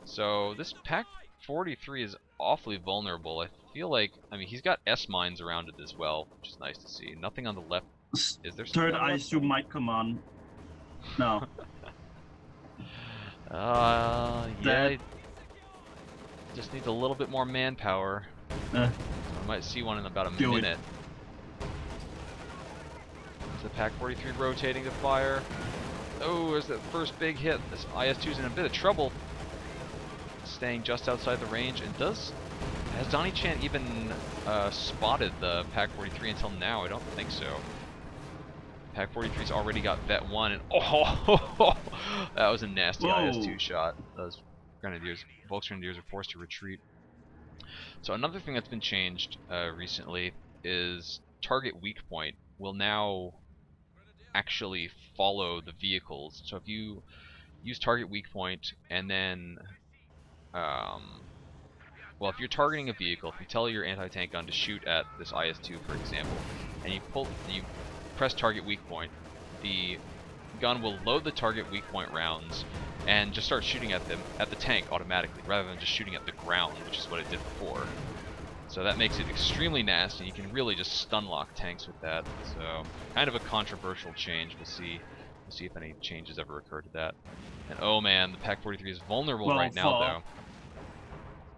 So this Pack 43 is awfully vulnerable. I feel like, I mean, he's got S-mines around it as well, which is nice to see. Nothing on the left. Is there
third IS-2 might come on. No.
Yeah. Just needs a little bit more manpower. I might see one in about a minute. Is the Pack 43 rotating to fire? Oh, there's that first big hit. This IS-2's in a bit of trouble. Staying just outside the range. And has DonnieChan even spotted the Pack 43 until now? I don't think so. Pack 43's already got Vet 1, and oh, that was a nasty IS-2 shot. Those Volksgrenadiers are forced to retreat. So another thing that's been changed recently is target weak point will now actually follow the vehicles. So if you use target weak point and then, well, if you're targeting a vehicle, if you tell your anti-tank gun to shoot at this IS-2, for example, and you press target weak point, the gun will load the target weak point rounds and just start shooting at them, at the tank automatically, rather than just shooting at the ground, which is what it did before. So that makes it extremely nasty. You can really just stun lock tanks with that. So kind of a controversial change. We'll see if any changes ever occur to that. And oh man, the Pack 43 is vulnerable right now, though.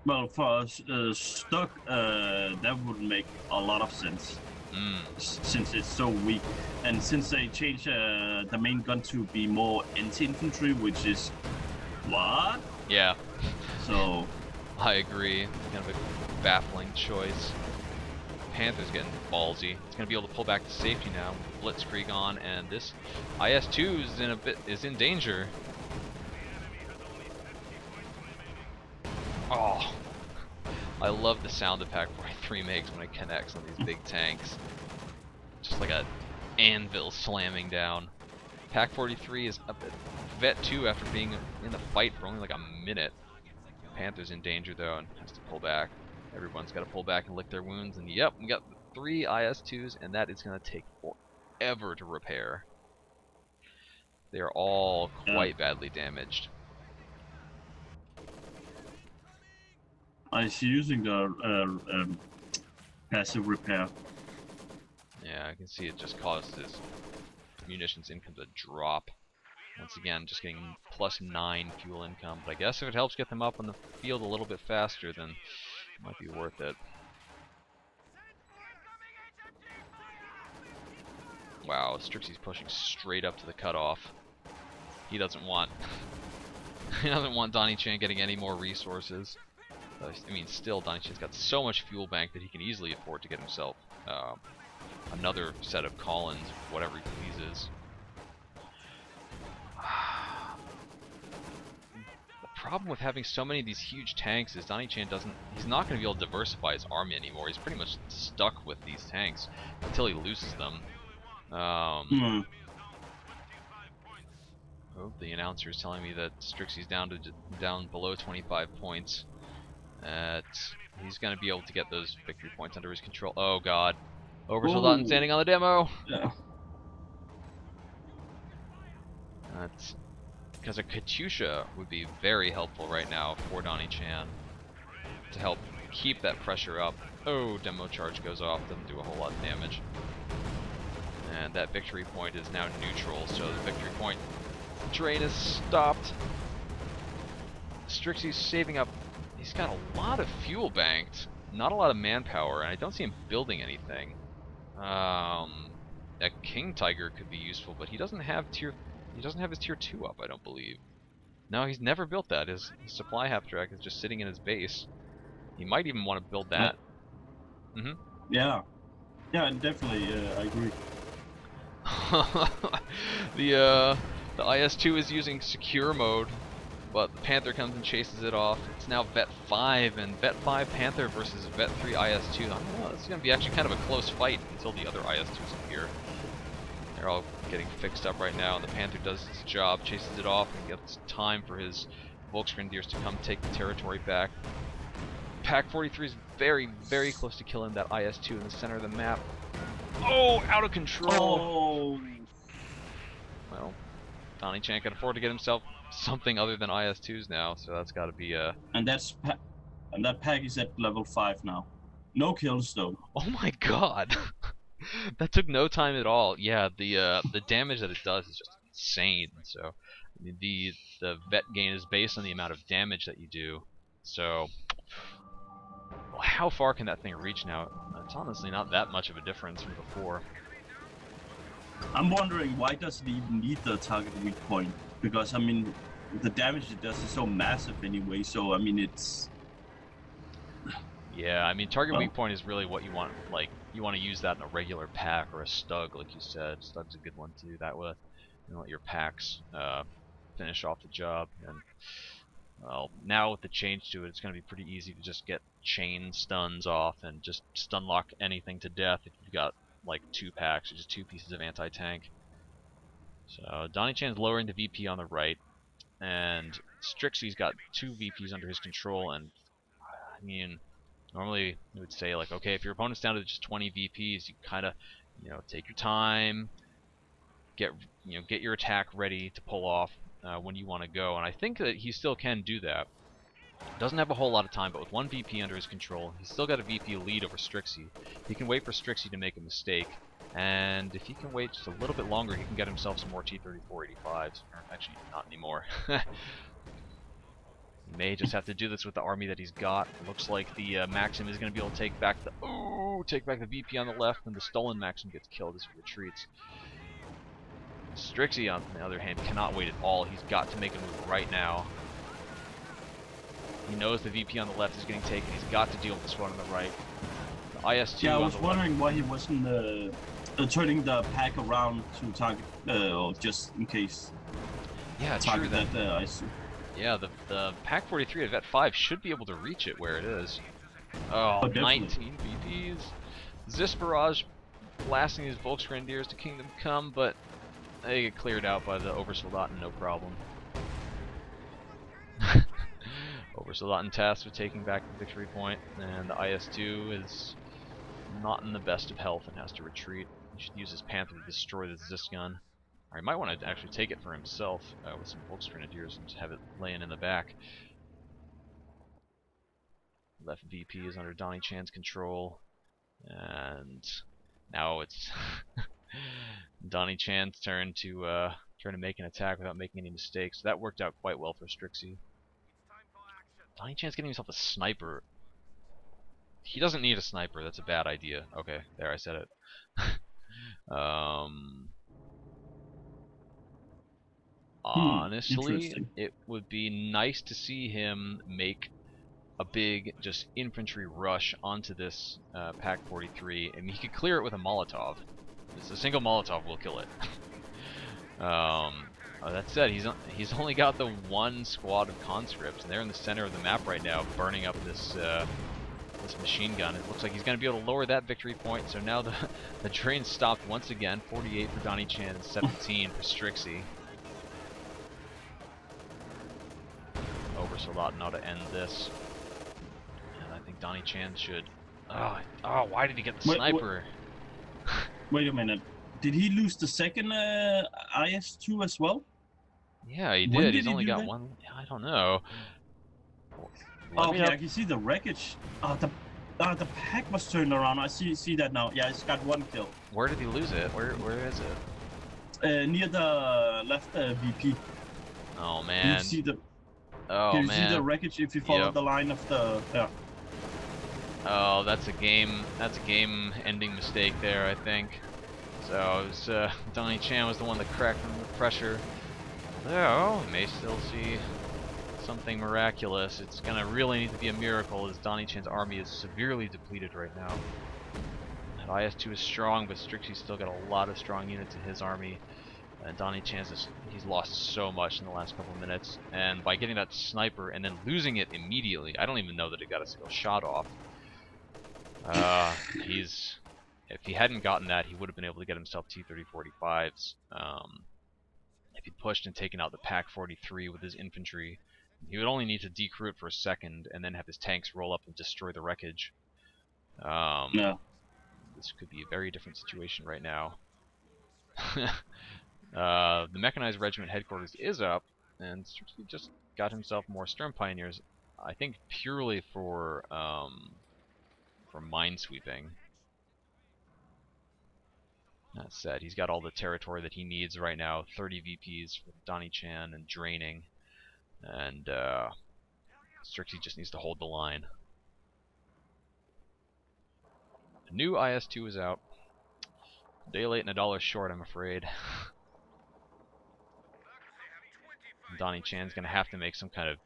Well, for stock, that would make a lot of sense. Since it's so weak, and since they changed the main gun to be more anti-infantry, which is What?
Yeah.
So...
I agree. Kind of a baffling choice. Panther's getting ballsy. It's gonna be able to pull back to safety now. Blitzkrieg on, and this IS-2 is in danger. Oh, I love the sound that Pack 43 makes when it connects on these big tanks. Just like a anvil slamming down. Pack 43 is up at Vet 2 after being in the fight for only like a minute. Panther's in danger though and has to pull back. Everyone's got to pull back and lick their wounds, and yep, we got 3 IS-2s, and that is going to take forever to repair. They are all quite badly damaged.
I see using the passive repair.
Yeah, I can see it just caused his munitions income to drop. Once again, just getting +9 fuel income. But I guess if it helps get them up on the field a little bit faster, then it might be worth it. Wow, Strixie's pushing straight up to the cutoff. He doesn't want he doesn't want DonnieChan getting any more resources. I mean, still, DonnieChan's got so much fuel bank that he can easily afford to get himself another set of Collins, whatever he pleases. The problem with having so many of these huge tanks is DonnieChan he's not going to be able to diversify his army anymore. He's pretty much stuck with these tanks until he loses them. Oh, the announcer is telling me that Strixie's down below 25 points. He's going to be able to get those victory points under his control. Oh god. Oversoldaten standing on the demo!
Yeah.
That's because a Katyusha would be very helpful right now for DonnieChan to help keep that pressure up. Oh, demo charge goes off, doesn't do a whole lot of damage. And that victory point is now neutral, so the victory point drain is stopped. Strixie's saving up. He's got a lot of fuel banked, not a lot of manpower, and I don't see him building anything. A King Tiger could be useful, but he doesn't have his tier 2 up, I don't believe. No, he's never built that. His supply half-track is just sitting in his base. He might even want to build that.
Yeah. Yeah, definitely, I agree.
The IS-2 is using secure mode, but the Panther comes and chases it off. It's now Vet 5, and Vet 5 Panther versus Vet 3 IS-2. I don't know, this is going to be actually kind of a close fight until the other IS-2s appear. They're all getting fixed up right now, and the Panther does its job, chases it off, and gets time for his Volksgrenadiers to come take the territory back. Pack 43 is very, very close to killing that IS-2 in the center of the map. Oh, out of control!
Oh.
Well, DonnieChan can afford to get himself something other than IS-2s now, so that's got to be a...
And that pack is at level 5 now. No kills though.
Oh my god! That took no time at all. Yeah, the damage that it does is just insane. So the vet gain is based on the amount of damage that you do. So how far can that thing reach now? It's honestly not that much of a difference from before.
I'm wondering, why does it even need the target weak point? Because I mean, the damage it does is so massive anyway. So I mean, it's...
Yeah, I mean, target weak point is really what you want. Like, you want to use that in a regular pack or a Stug, like you said. Stug's a good one to do that with. You let your packs finish off the job. And well, now with the change to it, it's going to be pretty easy to just get chain stuns off and just stun lock anything to death if you've got like 2 packs or just 2 pieces of anti-tank. So DonnieChan's lowering the VP on the right, and Strixie's got 2 VPs under his control. And I mean, normally we would say like, okay, if your opponent's down to just 20 VPs, you kind of, take your time, get your attack ready to pull off when you want to go. And I think that he still can do that. Doesn't have a whole lot of time, but with 1 VP under his control, he's still got a VP lead over Strixie. He can wait for Strixie to make a mistake, and if he can wait just a little bit longer, he can get himself some more T-34-85s. Actually, not anymore. He may just have to do this with the army that he's got. It looks like the Maxim is going to be able to take back the VP on the left, and the stolen Maxim gets killed as he retreats. Strixie, on the other hand, cannot wait at all. He's got to make a move right now. He knows the VP on the left is getting taken. He's got to deal with the squad on the right. The IS-2
Yeah, I
on
was
the
wondering
left.
why he wasn't turning the pack around to target, or just in case.
Yeah,
target
true that.
that IS-2.
Yeah, the Pack 43 at Vet 5 should be able to reach it where it is. Oh, 19 VPs. Zis Barrage blasting his Volksgrenadiers to Kingdom Come, but they get cleared out by the Obersoldaten, no problem. Obersoldaten tasked with taking back the victory point, and the IS-2 is not in the best of health and has to retreat. He should use his Panther to destroy the Zis gun. Or he might want to actually take it for himself with some Volksgrenadiers and just have it laying in the back. Left VP is under DonnieChan's control, and now it's DonnieChan's turn to make an attack without making any mistakes. So that worked out quite well for Strixeh. DonnieChan's getting himself a sniper. He doesn't need a sniper. That's a bad idea. Okay, there, I said it. Honestly, it would be nice to see him make a big just infantry rush onto this Pack 43. I mean, he could clear it with a Molotov. Just a single Molotov will kill it. That said, he's only got the one squad of conscripts, and they're in the center of the map right now, burning up this this machine gun. It looks like he's going to be able to lower that victory point. So now the train stopped once again. 48 for DonnieChan and 17 for Strixeh. Obersoldaten ought to end this. And I think DonnieChan should... Oh, why did he get the sniper?
Wait a minute. Did he lose the second IS-2 as well?
Yeah, he did. He's only got one... I don't know.
Okay, I can see the wreckage. The pack was turned around. I see that now. Yeah, it's got one kill.
Where did he lose it? Where is it?
Near the left VP.
Oh man.
You see the...
Oh
Can you
man.
see the wreckage if you follow the line of the... Yeah.
Oh, that's a game-ending mistake there, I think. So it was DonnieChan was the one that cracked under the pressure. Though may still see something miraculous. It's gonna really need to be a miracle, as DonnieChan's army is severely depleted right now. That IS-2 is strong, but Strixeh's still got a lot of strong units in his army. And DonnieChan's he's lost so much in the last couple of minutes, and by getting that sniper and then losing it immediately, I don't even know that it got a single shot off. If he hadn't gotten that, he would have been able to get himself T-30-45s. If he'd pushed and taken out the Pack 43 with his infantry, he would only need to decrew it for a second and then have his tanks roll up and destroy the wreckage. This could be a very different situation right now. The Mechanized Regiment headquarters is up, and Strixeh just got himself more Sturm Pioneers, I think purely for minesweeping. That said, he's got all the territory that he needs right now, 30 VPs for DonnieChan and draining, and Strixeh just needs to hold the line. The new IS-2 is out. A day late and $1 short, I'm afraid. DonnieChan's going to have to make some kind of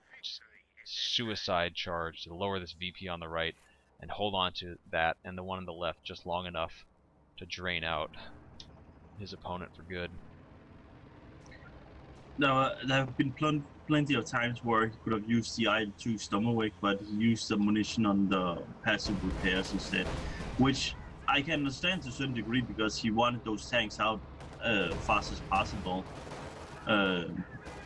suicide charge to lower this VP on the right and hold on to that and the one on the left just long enough to drain out his opponent for good.
Now, there have been plenty of times where he could have used the IL-2 Stomachwick, but he used the munition on the passive repairs instead, which I can understand to a certain degree because he wanted those tanks out fast as possible.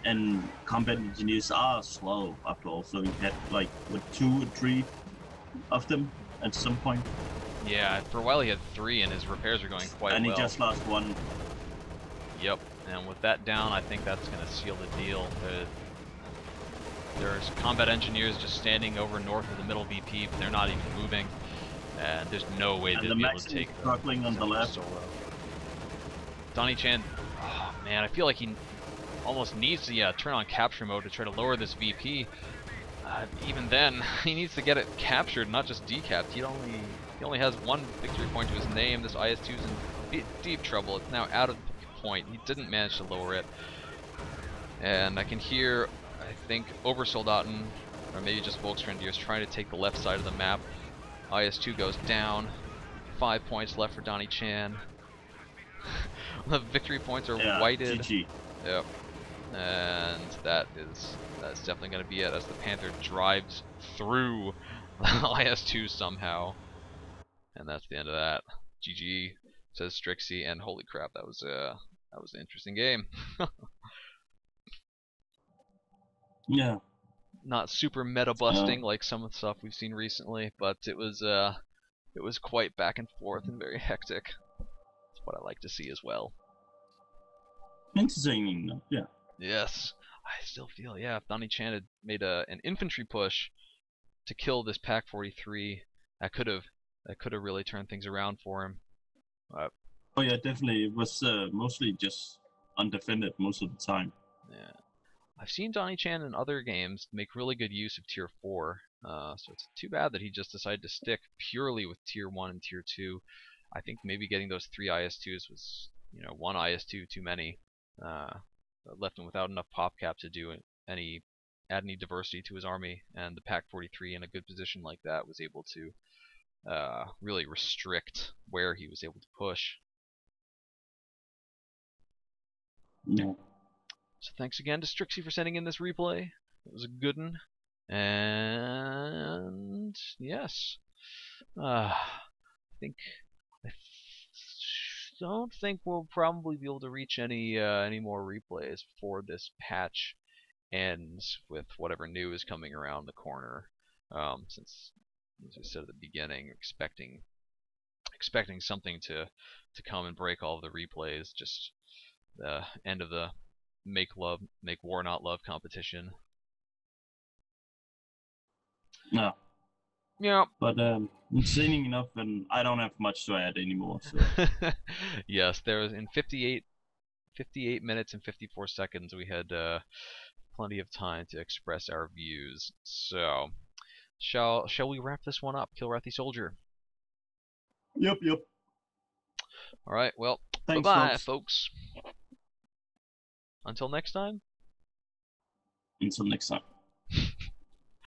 And combat engineers are slow after all, so he had like what, 2 or 3 of them at some point.
Yeah, for a while he had 3 and his repairs were going quite well.
And he just lost 1.
Yep, and with that down, I think that's going to seal the deal. There's combat engineers just standing over north of the middle VP, but they're not even moving. And there's no way they'll be able to take them.
Struggling on the left.
Solo. DonnieChan, oh man, I feel like he almost needs to turn on capture mode to try to lower this VP. Even then, he needs to get it captured, not just decapped. He only has 1 victory point to his name. This IS-2 is in deep trouble. It's now out of point. He didn't manage to lower it. And I can hear, I think, Obersoldaten or maybe just Volksgrenadiers trying to take the left side of the map. IS-2 goes down. 5 points left for DonnieChan. The victory points are whited.
GG.
Yep. And that's definitely going to be it, as the Panther drives through IS-2 somehow. And that's the end of that. GG, says Strixeh, and holy crap, that was an interesting game.
Yeah.
Not super meta busting like some of the stuff we've seen recently, but it was quite back and forth and very hectic. That's what I like to see as well.
Entertaining, yeah.
Yes, I still feel, yeah, if DonnieChan had made an infantry push to kill this Pack 43, that could have really turned things around for him.
Oh yeah, definitely. It was mostly just undefended most of the time.
Yeah, I've seen DonnieChan in other games make really good use of Tier 4, so it's too bad that he just decided to stick purely with Tier 1 and Tier 2. I think maybe getting those 3 IS-2s was, one IS-2 too many. Left him without enough pop cap to do add any diversity to his army, and the Pack 43 in a good position like that was able to really restrict where he was able to push.
Yeah.
So thanks again to Strixeh for sending in this replay. It was a good one. And yes, I don't think we'll probably be able to reach any more replays before this patch ends with whatever new is coming around the corner. Since, as I said at the beginning, expecting something to come and break all of the replays. Just the end of the make war not love competition.
No.
Yeah.
But insane enough, and I don't have much to add anymore. So.
Yes, there was in 58 minutes and 54 seconds we had plenty of time to express our views. So, shall we wrap this one up, Kilrathi Soldier?
Yep.
All right. Well, bye-bye, folks. Until next time.
Until next time.